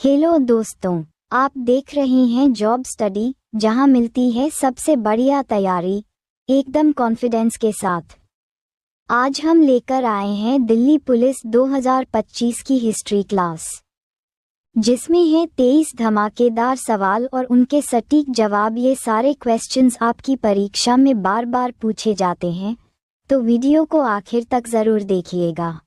Hello दोस्तों, आप देख रहे हैं जॉब स्टडी, जहां मिलती है सबसे बढ़िया तैयारी एकदम कॉन्फिडेंस के साथ। आज हम लेकर आए हैं दिल्ली पुलिस 2025 की हिस्ट्री क्लास, जिसमें है 23 धमाकेदार सवाल और उनके सटीक जवाब। ये सारे क्वेश्चंस आपकी परीक्षा में बार बार पूछे जाते हैं, तो वीडियो को आखिर तक ज़रूर देखिएगा।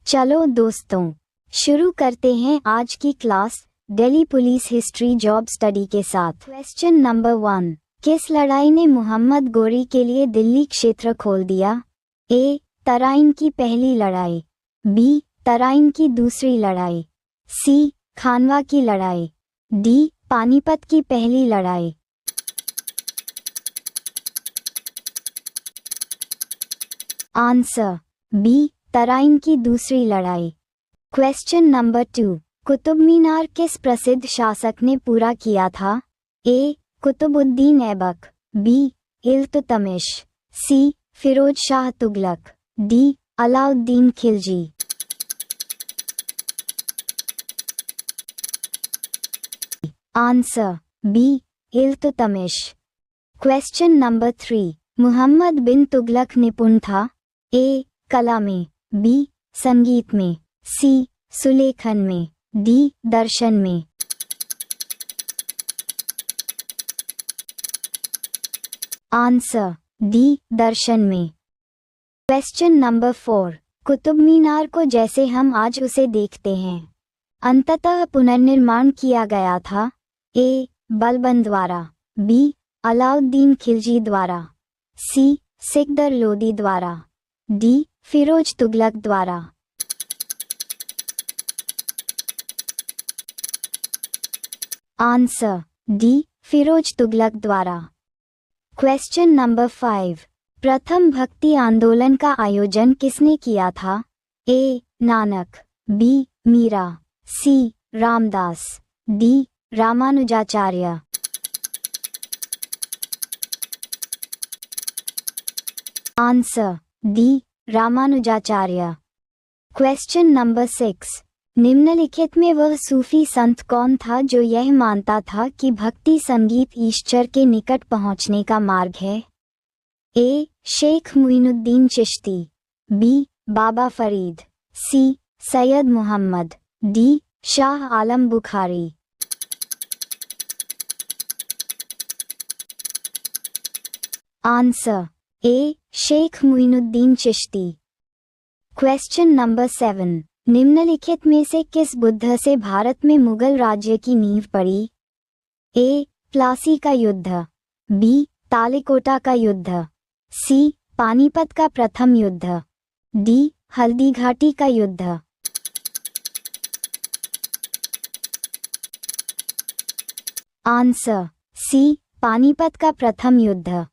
चलो दोस्तों, शुरू करते हैं आज की class Delhi police history job study के साथ। क्वेश्चन नंबर 1, किस लड़ाई ने मोहम्मद गोरी के लिए दिल्ली क्षेत्र खोल दिया? ए. तराइन की पहली लड़ाई, बी. तराइन की दूसरी लड़ाई, सी. खानवा की लड़ाई, डी. पानीपत की पहली लड़ाई। Answer B. तराइन की दूसरी लड़ाई। क्वेश्चन नंबर 2, कुतुब मीनार किस प्रसिद्ध शासक ने पूरा किया था? A. Qutubuddin Aibak, B. Iltutmish, C. Firoz Shah Tughlaq, D. Alauddin Khilji. Answer B. Iltutmish. Question number 3, Muhammad bin Tughlaq निपुण था? ए. कला में, बी. संगीत में, सी. सुलेखन में, डी. दर्शन में। Answer D. दर्शन में। क्वेश्चन नंबर 4, कुतुब मीनार को जैसे हम आज उसे देखते हैं अंततः पुनर्निर्माण किया गया था? ए. बलबन द्वारा, बी. अलाउद्दीन खिलजी द्वारा, सी. सिकंदर लोदी द्वारा, डी. फिरोज तुगलक द्वारा। Answer D. फिरोज तुगलक द्वारा। क्वेश्चन नंबर 5, प्रथम भक्ति आंदोलन का आयोजन किसने किया था? A. Nanak, B. Meera, C. Ramdas, D. Ramanujacharya. Answer D. Ramanujacharya. Question number 6, निम्नलिखित में वह सूफी संत कौन था जो यह मानता था कि भक्ति संगीत ईश्वर के निकट पहुंचने का मार्ग है? A. Sheikh Muinuddin Chishti, B. Baba Farid, C. Syed Mohammad, D. Shah Alam Bukhari. Answer A. Sheikh Muinuddin Chishti. Question number 7, निम्नलिखित में से किस बुद्ध से भारत में मुगल राज्य की नींव पड़ी? ए. प्लासी का युद्ध, बी. तालिकोटा का युद्ध, सी. पानीपत का प्रथम युद्ध, डी. हल्दीघाटी का युद्ध। Answer C. पानीपत का प्रथम युद्ध।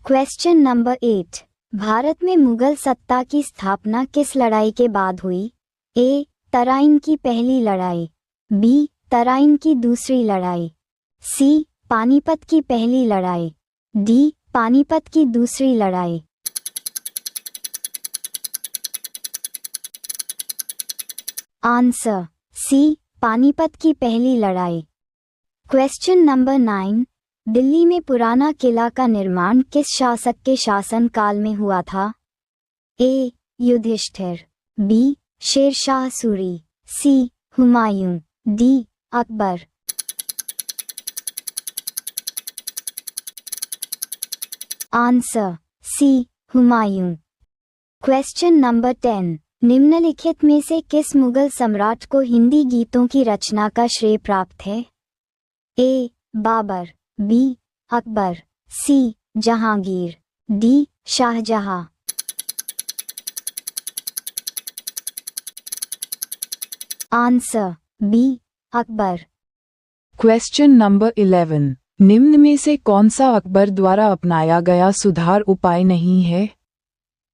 क्वेश्चन नंबर 8, भारत में मुगल सत्ता की स्थापना किस लड़ाई के बाद हुई? ए. तराइन की पहली लड़ाई, बी. तराइन की दूसरी लड़ाई, सी. पानीपत की पहली लड़ाई, डी. पानीपत की दूसरी लड़ाई। Answer C. पानीपत की पहली लड़ाई। क्वेश्चन नंबर 9, दिल्ली में पुराना किला का निर्माण किस शासक के शासन काल में हुआ था? A. Yudhishthir, B. Shershah Suri, C. Humayun, D. Akbar. Answer C. Humayun. Question number 10, निम्नलिखित में से किस मुगल सम्राट को हिंदी गीतों की रचना का श्रेय प्राप्त है? A. Babar, B. Akbar, C. Jahangir, D. Shahjahan. Answer B. Akbar. Question number 11, निम्न में से कौन सा अकबर द्वारा अपनाया गया सुधार उपाय नहीं है?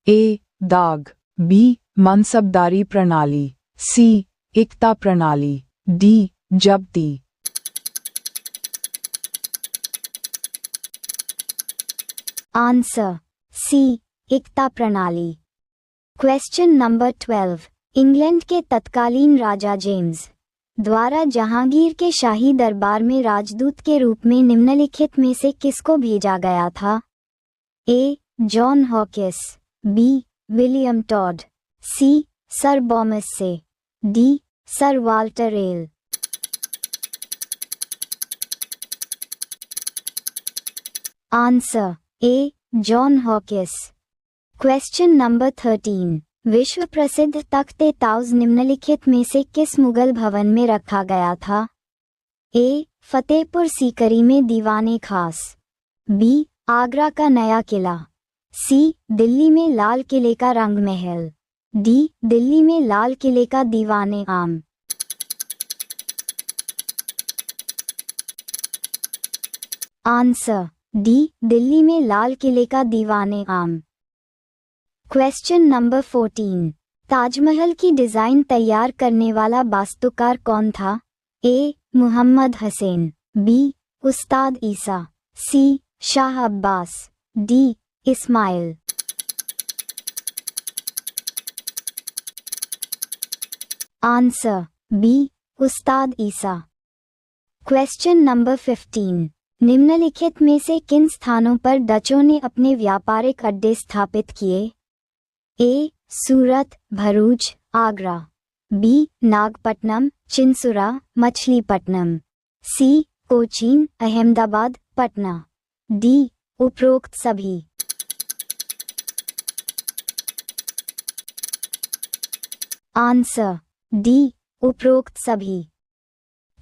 ए. दाग, बी. मनसबदारी प्रणाली, सी. एकता प्रणाली, डी. जब्ती। Answer C. एकता प्रणाली। क्वेश्चन नंबर 12, इंग्लैंड के तत्कालीन राजा जेम्स द्वारा जहांगीर के शाही दरबार में राजदूत के रूप में निम्नलिखित में से किसको भेजा गया था? A. John Hawkins, B. William Todd, C. Sir Thomas से, D. Sir Walter Raleigh. Answer A. John Hawkins. Question number 13। विश्व प्रसिद्ध तख्त ताउज निम्नलिखित में से किस मुगल भवन में रखा गया था? ए. फतेहपुर सीकरी में दीवाने खास, बी. आगरा का नया किला, सी. दिल्ली में लाल किले का रंग महल, डी. दिल्ली में लाल किले का दीवाने आम। Answer D. दिल्ली में लाल किले का दीवाने आम। Question number 14। ताजमहल की डिजाइन तैयार करने वाला वास्तुकार कौन था? A. Muhammad Hussain, B. Ustad Isa, C. Shah Abbas, D. Ismail. Answer B. Ustad Isa. Question number 15। निम्नलिखित में से किन स्थानों पर डचों ने अपने व्यापारिक अड्डे स्थापित किए? ए. सूरत, भरूच, आगरा, बी. नागपट्टनम, चिंसुरा, मछलीपट्टनम, सी. कोचीन, अहमदाबाद, पटना, डी. उपरोक्त सभी। Answer D. उपरोक्त सभी।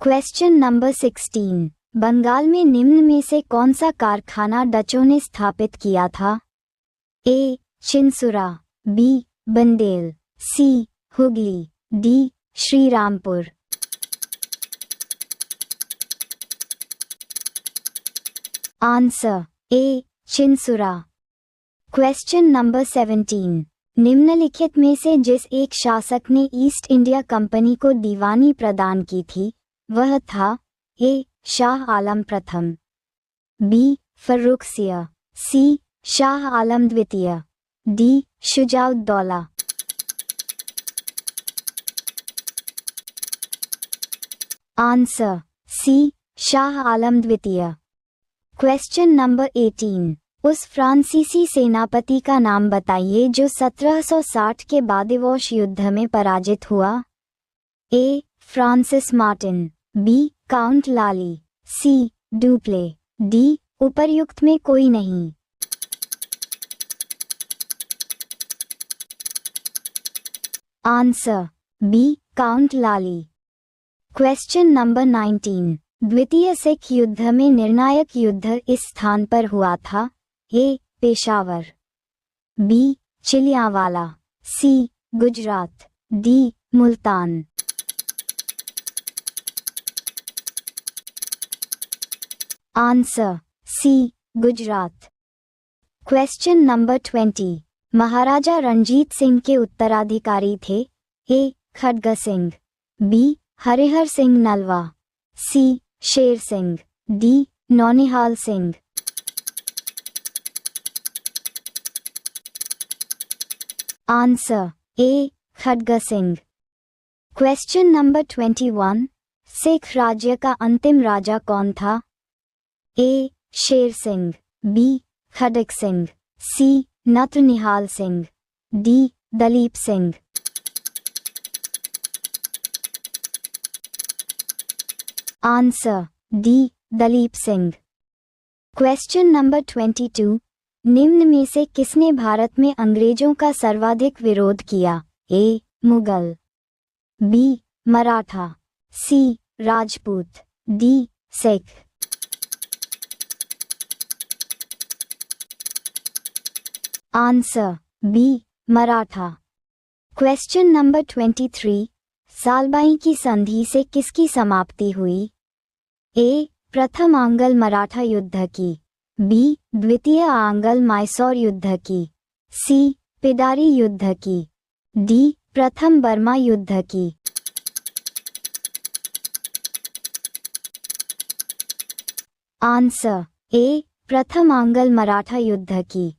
Question number 16। बंगाल में निम्न में से कौन सा कारखाना डचों ने स्थापित किया था? A. Chinsurah, B. Bandel, C. Hooghly, D. Serampore. Answer A. Chinsurah. Question number 17। निम्नलिखित में से जिस एक शासक ने ईस्ट इंडिया कंपनी को दीवानी प्रदान की थी वह था? ए. शाह आलम प्रथम, बी. फर्रुखसिया, सी. शाह आलम द्वितीय, D. Shujauddaula. Answer C. Shah Alam द्वितीय। Question number 18। उस फ्रांसीसी सेनापति का नाम बताइए जो 1760 के बादिवोश युद्ध में पराजित हुआ। A. Francis Martin, B. Count Lally, C. Dupleix, D. उपर्युक्त में कोई नहीं। Answer B. Count Lally. Question number 19। द्वितीय सिख युद्ध में निर्णायक युद्ध इस स्थान पर हुआ था? A. Peshawar, B. Chillianwala, C. Gujarat, D. Multan. Answer C. Gujarat. Question number 20। Maharaja Ranjit Singh के उत्तराधिकारी थे? A. Kharak Singh, B. Harihar Singh Nalwa, C. Sher Singh, D. Naunihal Singh. Answer A. Kharak Singh. Question number 21। Sikh राज्य का अंतिम राजा कौन था? ए. शेर Singh, B. Kharak Singh, C. Naunihal Singh, D. Dalip Singh. Answer D. Dalip Singh. Question number 22। निम्न में से किसने भारत में अंग्रेजों का सर्वाधिक विरोध किया? A. Mughal, B. Maratha, C. Rajput, D. Sikh. Answer B. Maratha. Question number 23। Salbai की संधि से किसकी समाप्ति हुई? ए. प्रथम आंग्ल मराठा युद्ध की, बी. द्वितीय आंग्ल माइसौर युद्ध की, सी. पिडारी युद्ध की, डी. प्रथम बर्मा युद्ध की। Answer A. प्रथम आंग्ल मराठा युद्ध की।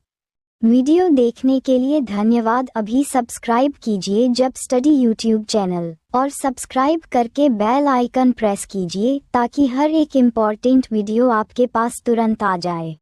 वीडियो देखने के लिए धन्यवाद। अभी सब्सक्राइब कीजिए जब स्टडी यूट्यूब चैनल और सब्सक्राइब करके बेल आइकन प्रेस कीजिए ताकि हर एक इम्पॉर्टेंट वीडियो आपके पास तुरंत आ जाए।